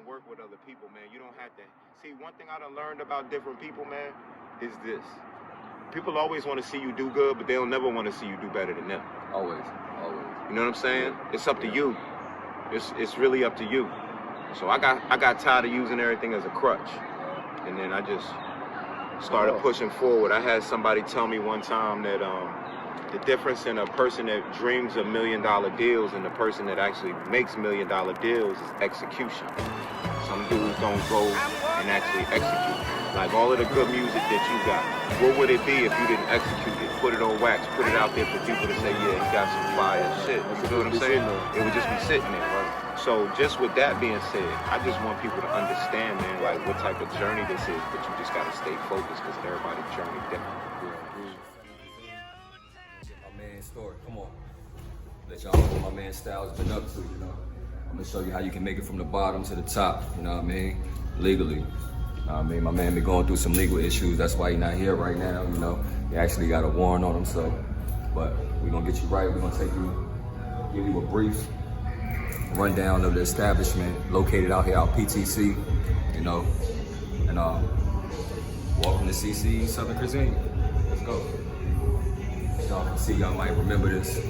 can work with other people, man. You don't have to. See, one thing I done learned about different people, man, is this. People always want to see you do good, but they'll never want to see you do better than them. Always, always. You know what I'm saying? It's up to you. It's really up to you. So I got tired of using everything as a crutch. And then I just started pushing forward. I had somebody tell me one time that the difference in a person that dreams of $1 million deals and the person that actually makes $1 million deals is execution. Some dudes don't go and actually execute. Like all of the good music that you got, what would it be if you didn't execute it? Put it on wax, put it out there for people to say, yeah, you got some fire shit. You know what I'm saying? It would just be sitting there, right? So just with that being said, I just want people to understand, man, like what type of journey this is, but you just gotta stay focused because everybody's journey different. My man's story, come on. Let y'all know what my man's style's been up to, you know. I'm gonna show you how you can make it from the bottom to the top, you know what I mean? Legally. I mean, my man been going through some legal issues. That's why he's not here right now, you know. He actually got a warrant on him, so. But we're gonna get you right. We're gonna give you a brief rundown of the establishment located out here out PTC, you know. And welcome to Cee Cees Southern Cuisine. Let's go. As y'all can see, y'all might remember this.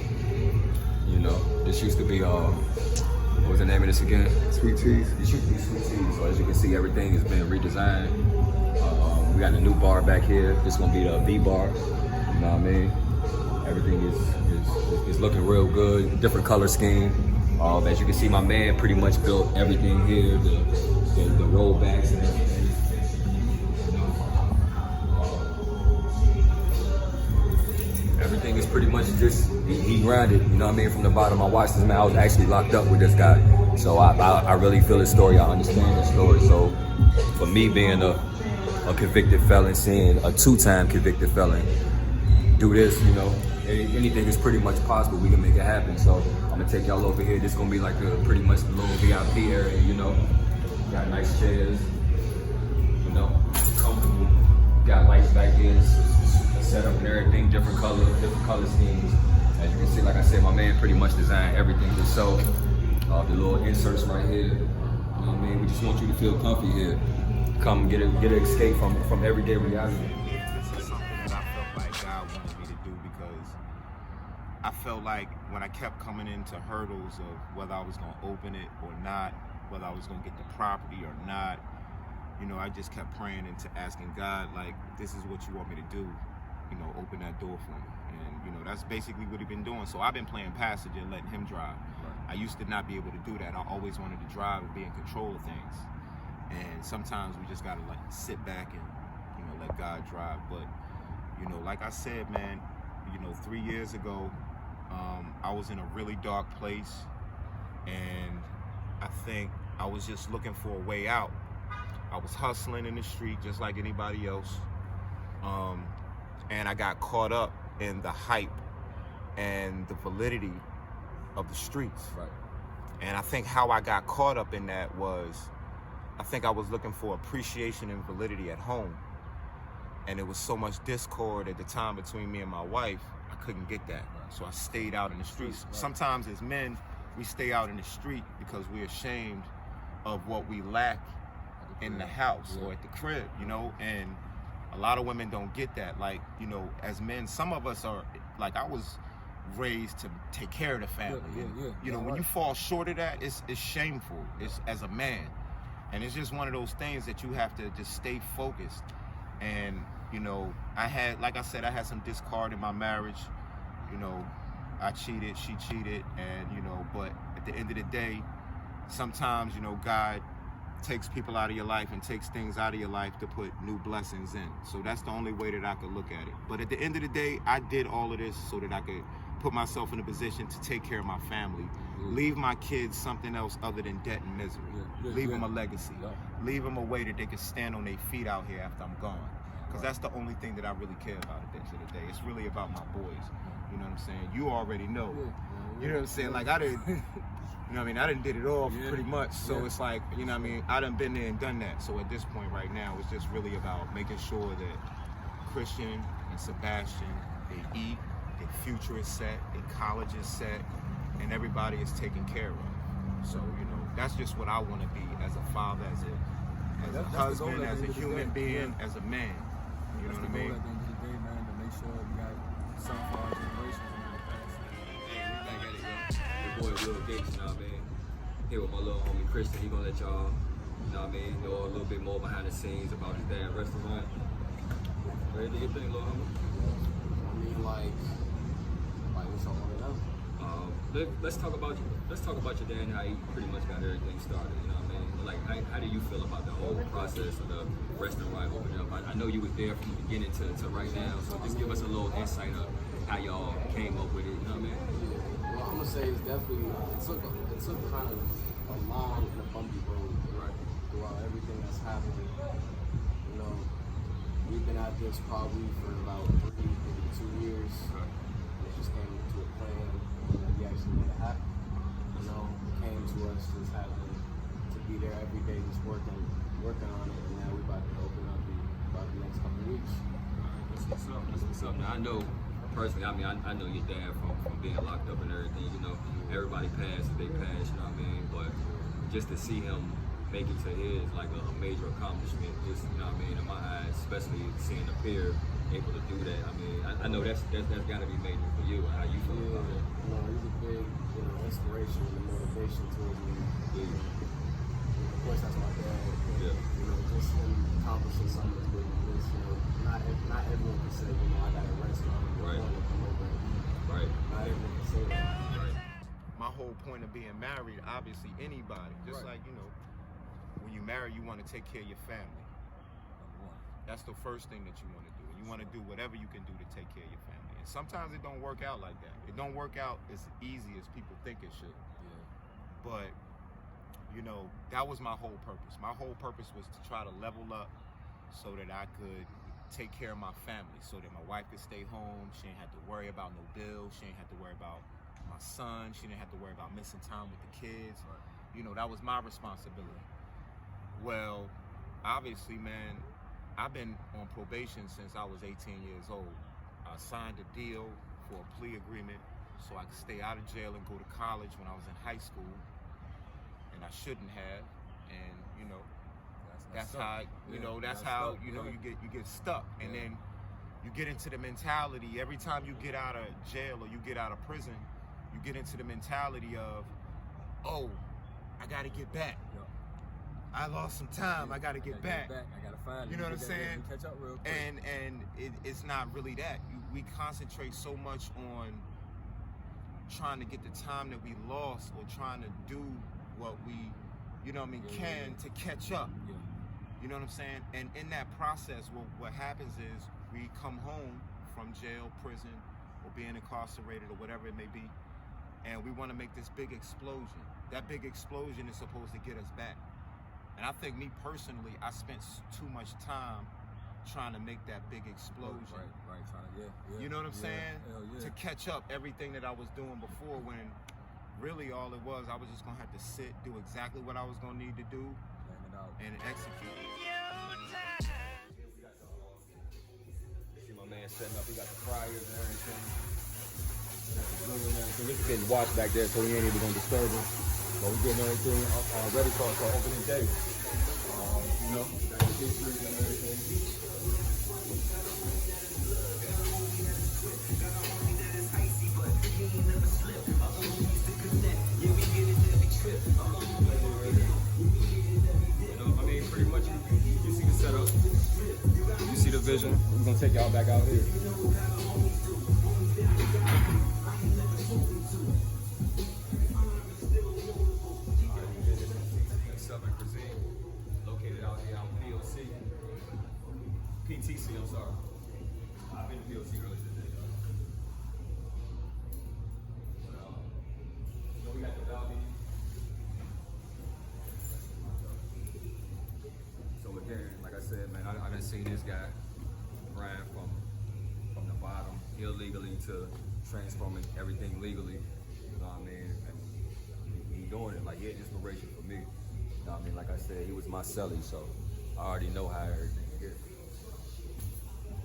You know, this used to be what was the name of this again? Sweet Teas. This used to be Sweet Teas. So as you can see, everything has been redesigned. We got a new bar back here. This is gonna be the V bar. You know what I mean? Everything is looking real good. Different color scheme. As you can see, my man pretty much built everything here. The rollbacks and everything. Everything is pretty much just, he grinded, you know what I mean, from the bottom. I watched this man, I was actually locked up with this guy. So I really feel his story, I understand his story. So for me being a convicted felon, seeing a 2-time convicted felon do this, you know, anything is pretty much possible. We can make it happen. So I'm gonna take y'all over here. This is gonna be like a pretty much a little VIP area, you know. Got nice chairs, you know, comfortable. Got lights back here. Setup and everything, different color schemes. As you can see, like I said, my man pretty much designed everything himself. The little inserts right here. You know what I mean? We just want you to feel comfy here. Come get an escape from everyday reality. This is something that I felt like God wanted me to do because I felt like when I kept coming into hurdles of whether I was gonna open it or not, whether I was gonna get the property or not, you know, I just kept praying and asking God, like, this is what you want me to do. You know, open that door for me. And, you know, that's basically what he's been doing. So I've been playing passenger and letting him drive. Right. I used to not be able to do that. I always wanted to drive and be in control of things. And sometimes we just gotta like sit back and, you know, let God drive. But, you know, like I said, man, you know, 3 years ago, I was in a really dark place. And I think I was just looking for a way out. I was hustling in the street just like anybody else. And I got caught up in the hype and the validity of the streets. Right. And I think how I got caught up in that was, I think I was looking for appreciation and validity at home. And there was so much discord at the time between me and my wife, I couldn't get that. Right. So I stayed out in the streets. Right. Sometimes as men, we stay out in the street because we're ashamed of what we lack in the house or at the crib, you know? And a lot of women don't get that. Like, you know, as men, some of us are, like, I was raised to take care of the family. You know, when you fall short of that, it's shameful. It's as a man. And it's just one of those things that you have to just stay focused. And, you know, I had, like I said, I had some discord in my marriage. You know, I cheated, she cheated, and, you know, but at the end of the day, sometimes, you know, God takes people out of your life and takes things out of your life to put new blessings in. So that's the only way that I could look at it. But at the end of the day, I did all of this so that I could put myself in a position to take care of my family, leave my kids something else other than debt and misery, leave them a legacy, leave them a way that they can stand on their feet out here after I'm gone. Because that's the only thing that I really care about at the end of the day. It's really about my boys. You know what I'm saying? You already know. You know what I'm saying? Like, I didn't, you know what I mean? I done did it all pretty much. So it's like, you know what I mean? I done been there and done that. So at this point right now, it's just really about making sure that Christian and Sebastian, they eat, their future is set, their college is set, and everybody is taken care of. So, you know, that's just what I want to be as a father, as a husband, as a human being, as a man. You know what I mean? At the end of the day, man, to make sure we got something for our generations and the past. Hey, we back at it, yo. Your boy Will Gates, you know what I mean? Here with my little homie Christian. He gonna let y'all, you know what I mean, know a little bit more behind the scenes about his dad restaurant. Ready to get your thing, little homie? I mean, like what's all on them? Let's talk about your dad and how he pretty much got everything started. You know what I mean? Like, how do you feel about the whole process of the restaurant opening up? I know you was there from the beginning to right now, so just give us a little insight of how y'all came up with it. You know what I mean? Yeah. Well, I'm gonna say it's definitely it took kind of a long and a bumpy road, right, throughout everything that's happened. You know, we've been at this probably for about 3, maybe 2 years. Right. It just came to a plan that we actually made it happen. You know, it came to us just having to be there every day, just working on it, and now we're about to open up in about the next couple of weeks. That's what's up. Now I know personally, I mean, I know your dad from being locked up and everything. You know, everybody passes, they pass. You know what I mean? But just to see him make it to his like a major accomplishment, just you know what I mean, in my eyes, especially seeing a peer able to do that. I mean, I know that's got to be major for you. How you feel about it? You know, he's a big, inspiration and motivation towards me. Yeah. Of course, that's my dad. Yeah. You know, just him accomplishing something as big as this. You know, not everyone can say, I got a restaurant. Right. I want to come over and eat. Right. Not everyone can say that. Right. My whole point of being married, obviously anybody, just Right. like, when you marry, you want to take care of your family. That's the first thing that you want to do. And you want to do whatever you can do to take care of your family. And sometimes it don't work out like that. It don't work out as easy as people think it should. Yeah. But, that was my whole purpose. My whole purpose was to try to level up so that I could take care of my family, so that my wife could stay home. She didn't have to worry about no bills. She didn't have to worry about my son. She didn't have to worry about missing time with the kids. Right. That was my responsibility. Well, obviously, man, I've been on probation since I was 18 years old. I signed a deal for a plea agreement so I could stay out of jail and go to college when I was in high school, and I shouldn't have. And that's how you get stuck, and then you get into the mentality. Every time you get out of jail or you get out of prison, you get into the mentality of, oh, I got to get back. Yep. I lost some time. I got to get back. I got to find it. You know what I'm saying? Catch up real quick. And it's not really that. We concentrate so much on trying to get the time that we lost, or trying to do what we, can to catch up. Yeah. You know what I'm saying? And in that process, what happens is we come home from jail, prison, or being incarcerated, or whatever it may be, and we want to make this big explosion. That big explosion is supposed to get us back. And I think, me personally, I spent too much time trying to make that big explosion. Right. You know what I'm saying? Hell yeah. To catch up everything that I was doing before, when really all it was, I was just gonna have to sit, do exactly what I was gonna need to do, Bang it out. and execute. See my man setting up. He got the fryers and everything. Got the grill and everything. This is getting watched back there, so we ain't even gonna disturb him. But we're getting everything ready for opening day. Got the pastries and everything. I mean, pretty much you see the setup. You see the vision. We're gonna take y'all back out here. Southern Cuisine, located out here on POC. PTC, I'm sorry. I've been to POC earlier today. We got the lobby. So again, like I said, man, I done seen this guy, Brian, from the bottom, illegally, to transforming everything legally. You know what I mean? And he doing it. Like, he had inspiration for me. You know what I mean? Like I said, he was my celly, so I already know how everything is.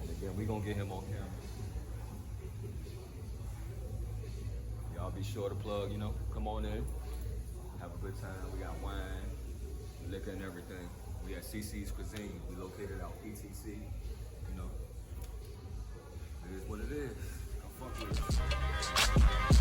And again, we gonna get him on camera. Y'all be sure to plug, come on in. have a good time. We got wine, liquor, and everything. We at Cee Cees Cuisine. We located out PTC. You know, it is what it is. Come fuck with us.